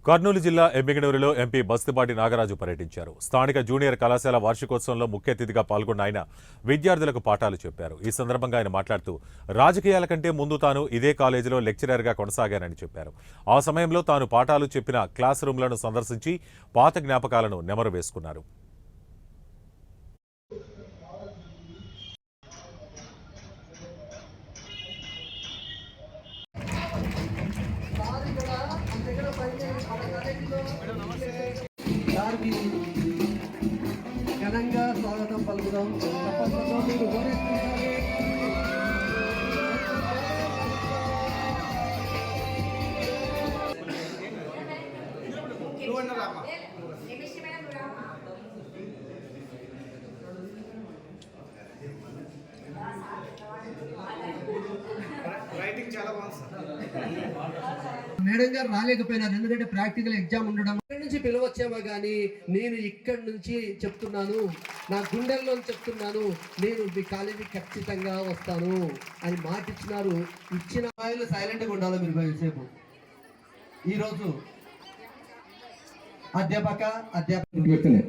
కర్నూలు జిల్లా ఎమ్మిగనూరులో ఎంపీ బస్తిపాటి నాగరాజు పర్యటించారు. స్థానిక జూనియర్ కళాశాల వార్షికోత్సవంలో ముఖ్య అతిథిగా పాల్గొన్న ఆయన విద్యార్థులకు పాఠాలు చెప్పారు. ఈ సందర్భంగా ఆయన మాట్లాడుతూ రాజకీయాల కంటే ముందు తాను ఇదే కాలేజీలో లెక్చరర్గా కొనసాగానని చెప్పారు. ఆ సమయంలో తాను పాఠాలు చెప్పిన క్లాస్ రూమ్లను సందర్శించి పాత జ్ఞాపకాలను నెమరు వేసుకున్నారు. ఘనంగా స్వాగతం పలుకుదాం. మేడం గారు రాలేకపోయినారు, ఎందుకంటే ప్రాక్టికల్ ఎగ్జామ్ ఉండడం. ఇక్కడి నుంచి పిలవచ్చేమో కానీ నేను ఇక్కడి నుంచి చెప్తున్నాను, నా గుండెల్లో చెప్తున్నాను, నేను మీ కాలేజీ ఖచ్చితంగా వస్తాను అని మాట ఇచ్చినారు. ఇచ్చిన వాళ్ళు సైలెంట్గా ఉండాలి. మీరు బయలుసేపు ఈరోజు వ్యక్తిని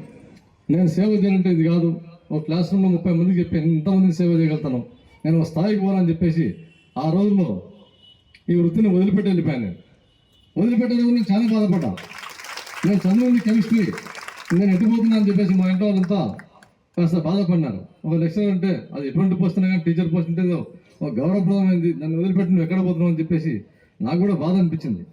నేను సేవ చేయాలంటే ఇది కాదు. ఒక క్లాస్ రూమ్లో 30 మందికి చెప్పి ఎంతమందిని సేవ చేయగలుగుతాను, నేను ఒక స్థాయికి పోవాలని చెప్పేసి ఆ రోజుల్లో ఈ వృత్తిని వదిలిపెట్టి వెళ్ళిపోయాను. నేను చాలా బాధపడ్డా. నేను చదివింది కెమిస్ట్రీ, నేను ఎట్టిపోతున్నా అని చెప్పేసి మా ఇంట్లో వాళ్ళంతా కాస్త బాధపడినారు. ఒక లెక్చరర్ అంటే అది ఎటువంటి పోస్ట్ అయినా కానీ టీచర్ పోస్ట్ అంటే ఒక గౌరవప్రదమైంది, దాన్ని వదిలిపెట్టి నువ్వు ఎక్కడ పోతున్నావు అని చెప్పేసి నాకు కూడా బాధ అనిపించింది.